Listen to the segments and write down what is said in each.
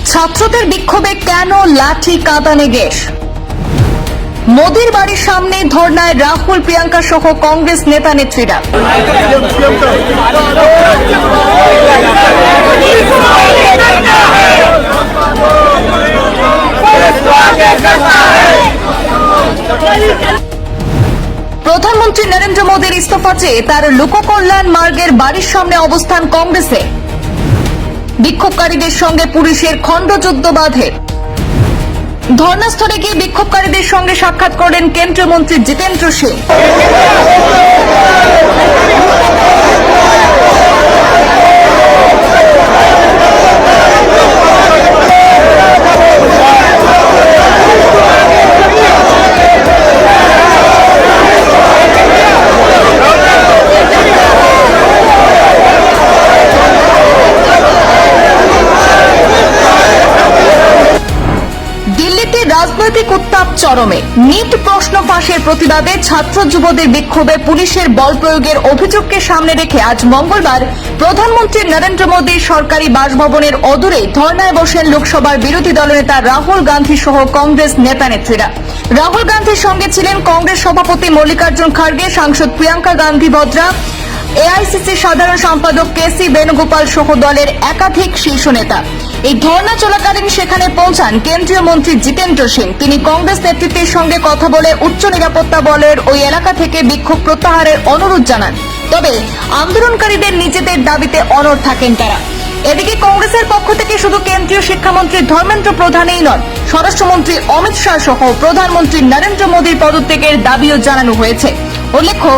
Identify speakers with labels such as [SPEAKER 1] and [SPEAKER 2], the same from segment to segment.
[SPEAKER 1] ছাত্রদের বিক্ষোভে কেন লাঠি কাঁদানে গ্যাস? মোদির বাড়ির সামনে ধর্নায় রাহুল, প্রিয়াঙ্কা সহ কংগ্রেস নেতা নেত্রীরা। প্রধানমন্ত্রী নরেন্দ্র মোদীর ইস্তফা চেয়ে তার লোককল্যাণ মার্গের বাড়ির সামনে অবস্থান কংগ্রেসে। বিক্ষোভকারীদের সঙ্গে পুলিশের খণ্ডযুদ্ধ বাধে। ধর্নাস্থলে গিয়ে বিক্ষোভকারীদের সঙ্গে সাক্ষাৎ করেন কেন্দ্রীয় মন্ত্রী জিতেন্দ্র সিং। রাজনৈতিক উত্তাপ চরমে। নিট প্রশ্ন ফাঁসের প্রতিবাদে ছাত্র যুবদের বিক্ষোভে পুলিশের বল প্রয়োগের অভিযোগকে সামনে রেখে আজ মঙ্গলবার প্রধানমন্ত্রী নরেন্দ্র মোদীর সরকারি বাসভবনের অদূরে ধর্নায় বসেন লোকসভার বিরোধী দলনেতা রাহুল গান্ধী সহ কংগ্রেস নেতা নেত্রীরা। রাহুল গান্ধীর সঙ্গে ছিলেন কংগ্রেস সভাপতি মল্লিকার্জুন খার্গে, সাংসদ প্রিয়াঙ্কা গান্ধী বদ্রা, এআইসিসি সাধারণ সম্পাদক কেসি বেণুগোপাল সহ দলের একাধিক শীর্ষ নেতা। এই ধর্না চলাকালীন সেখানে পৌঁছান কেন্দ্রীয় মন্ত্রী জিতেন্দ্র সিং। তিনি কংগ্রেস নেতৃত্বের সঙ্গে কথা বলে উচ্চ নিরাপত্তা বলের ওই এলাকা থেকে বিক্ষোভ প্রত্যাহারের অনুরোধ জানান। তবে আন্দোলনকারীদের নিজেদের দাবিতে অনড় থাকেন তারা। এদিকে কংগ্রেসের পক্ষ থেকে শুধু কেন্দ্রীয় শিক্ষামন্ত্রী ধর্মেন্দ্র প্রধানই নন, স্বরাষ্ট্রমন্ত্রী অমিত শাহ সহ প্রধানমন্ত্রী নরেন্দ্র মোদীর পদত্যাগের দাবিও জানানো হয়েছে। উল্লেখ্য,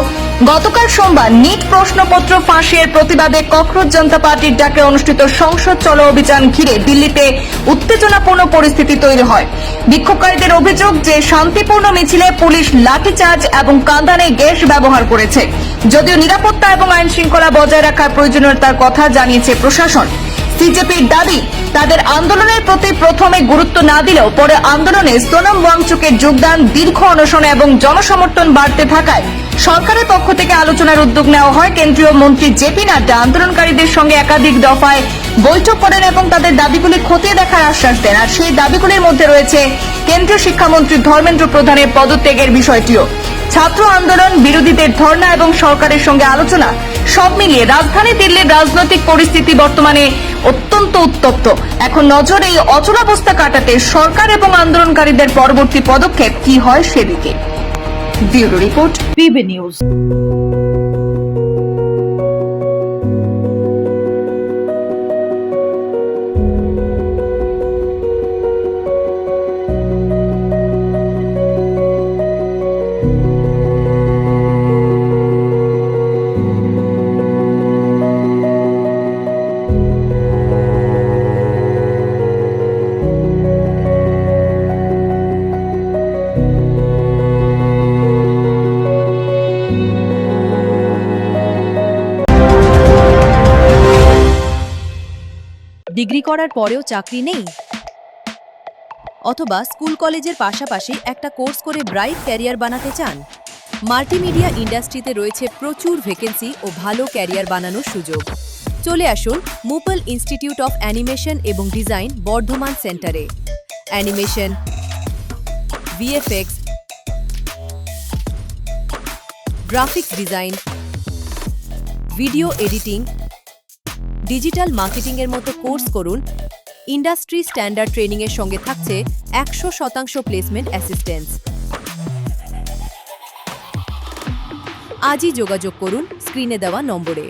[SPEAKER 1] গতকাল সোমবার নিট প্রশ্নপত্র ফাঁসের প্রতিবাদে ককরোচ জনতা পার্টির ডাকে অনুষ্ঠিত সংসদ চলো অভিযান ঘিরে দিল্লিতে উত্তেজনাপূর্ণ পরিস্থিতি তৈরি হয়। বিক্ষোভকারীদের অভিযোগ যে শান্তিপূর্ণ মিছিলে পুলিশ লাঠিচার্জ এবং কাঁদানে গ্যাস ব্যবহার করেছে। যদিও নিরাপত্তা এবং আইন শৃঙ্খলা বজায় রাখার প্রয়োজনীয়তার কথা জানিয়েছে প্রশাসন। সিজেপির দাবি, তাদের আন্দোলনের প্রতি প্রথমে গুরুত্ব না দিলেও পরে আন্দোলনে সোনম ওয়াংচুকের যোগদান, দীর্ঘ অনশন এবং জনসমর্থন বাড়তে থাকায় সরকারের পক্ষ থেকে আলোচনার উদ্যোগ নেওয়া হয়। কেন্দ্রীয় মন্ত্রী জেপি নাড্ডা আন্দোলনকারীদের সঙ্গে একাধিক দফায় বৈঠক করেন এবং তাদের দাবিগুলি খতিয়ে দেখার আশ্বাস দেন। আর সেই দাবিগুলির মধ্যে রয়েছে কেন্দ্রীয় শিক্ষামন্ত্রী ধর্মেন্দ্র প্রধানের পদত্যাগের বিষয়টিও। ছাত্র আন্দোলন, বিরোধীদের ধর্ণা এবং সরকারের সঙ্গে আলোচনা, সব মিলিয়ে রাজধানী দিল্লির রাজনৈতিক পরিস্থিতি বর্তমানে অত্যন্ত উত্তপ্ত। এখন নজর এই অচলাবস্থা কাটাতে সরকার এবং আন্দোলনকারীদের পরবর্তী পদক্ষেপ কি হয় সেদিকে। Bureau report, PB news.
[SPEAKER 2] Degree করার পরেও চাকরি নেই, অথবা স্কুল কলেজের পাশাপাশি একটা কোর্স করে ব্রাইট ক্যারিয়ার বানাতে চান? মাল্টিমিডিয়া ইন্ডাস্ট্রিতে রয়েছে প্রচুর ভ্যাকেন্সি ও ভালো ক্যারিয়ার বানানোর সুযোগ। চলে আসুন মুপল ইনস্টিটিউট অফ অ্যানিমেশন এবং ডিজাইন বর্ধমান সেন্টারে। Animation, VFX, graphics design, video editing, digital marketing এর মতো কোর্স করুন। ইন্ডাস্ট্রি স্ট্যান্ডার্ড ট্রেনিং এর সঙ্গে থাকছে 100% প্লেসমেন্ট অ্যাসিস্ট্যান্স। আজই যোগাযোগ করুন স্ক্রিনে দেওয়া নম্বরে।